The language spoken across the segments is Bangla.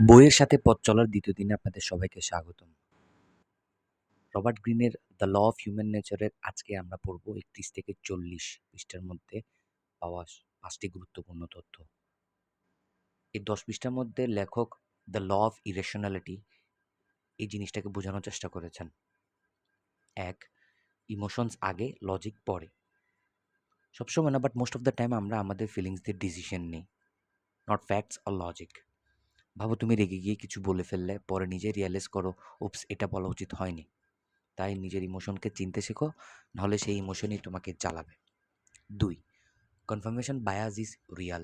বইয়ের সাথে পথ চলার দ্বিতীয় দিনে আপনাদের সবাইকে স্বাগতম। রবার্ট গ্রিনের দ্য ল অফ হিউম্যান নেচারের আজকে আমরা পড়ব ৩১ থেকে ৪০ পৃষ্ঠার মধ্যে পাওয়া ৫টি গুরুত্বপূর্ণ তথ্য। এই ১০ পৃষ্ঠার মধ্যে লেখক দ্য ল অফ ইরেশনালিটি এই জিনিসটাকে বোঝানোর চেষ্টা করেছেন। ১. ইমোশনস আগে, লজিক পরে। সবসময় না, but most of the time আমরা আমাদের ফিলিংস দিয়ে ডিসিশন নিই, নট ফ্যাক্টস অর লজিক। ভাবো তুমি রেগে গিয়ে কিছু বলে ফেললে, পরে নিজে রিয়ালাইজ করো, উপস, এটা বলা উচিত হয়নি। তাই নিজের ইমোশনকে চিনতে শেখো, নাহলে সেই ইমোশনই তোমাকে চালাবে। ২. Confirmation bias is Real.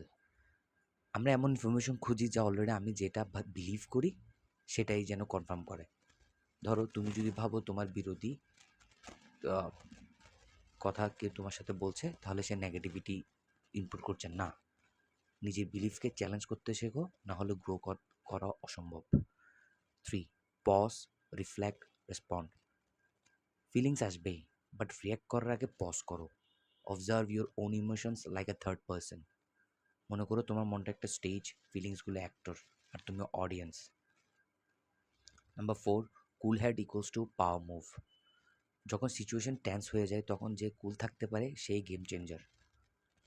আমরা এমন ইনফরমেশন খুঁজি যা অলরেডি আমি যেটা বিলিভ করি সেটাই যেন কনফার্ম করে। ধরো তুমি যদি ভাবো তোমার বিরোধী কথা কেউ তোমার সাথে বলছে, তাহলে সে নেগেটিভিটি ইনপুট করছে না। নিজের বিলিফকে চ্যালেঞ্জ করতে শেখো, নাহলে গ্রো করা অসম্ভব। 3. Pause, reflect, respond. ফিলিংস আসবেই, বাট রিয়্যাক্ট করার আগে পজ করো। Observe your own emotions like a third person. মনে করো তোমার মনটা একটা স্টেজ, ফিলিংসগুলো অ্যাক্টর, আর তুমি audience. Number 4. Cool head equals to power move. যখন সিচুয়েশন টেন্স হয়ে যায়, তখন যে কুল থাকতে পারে সেই গেম চেঞ্জার।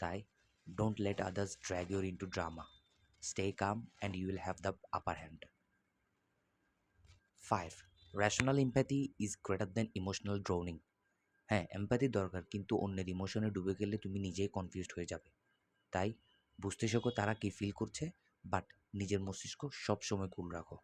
তাই don't let others drag your into drama. Stay calm and you will have the upper hand. 5. Rational empathy is greater than emotional droning. হ্যাঁ, এমপ্যাথি দরকার, কিন্তু অন্যের ইমোশনে ডুবে গেলে তুমি নিজেই কনফিউজড হয়ে যাবে। তাই বুঝতে শেখো তারা কী ফিল করছে, বাট নিজের মস্তিষ্ক সবসময় কুল রাখো।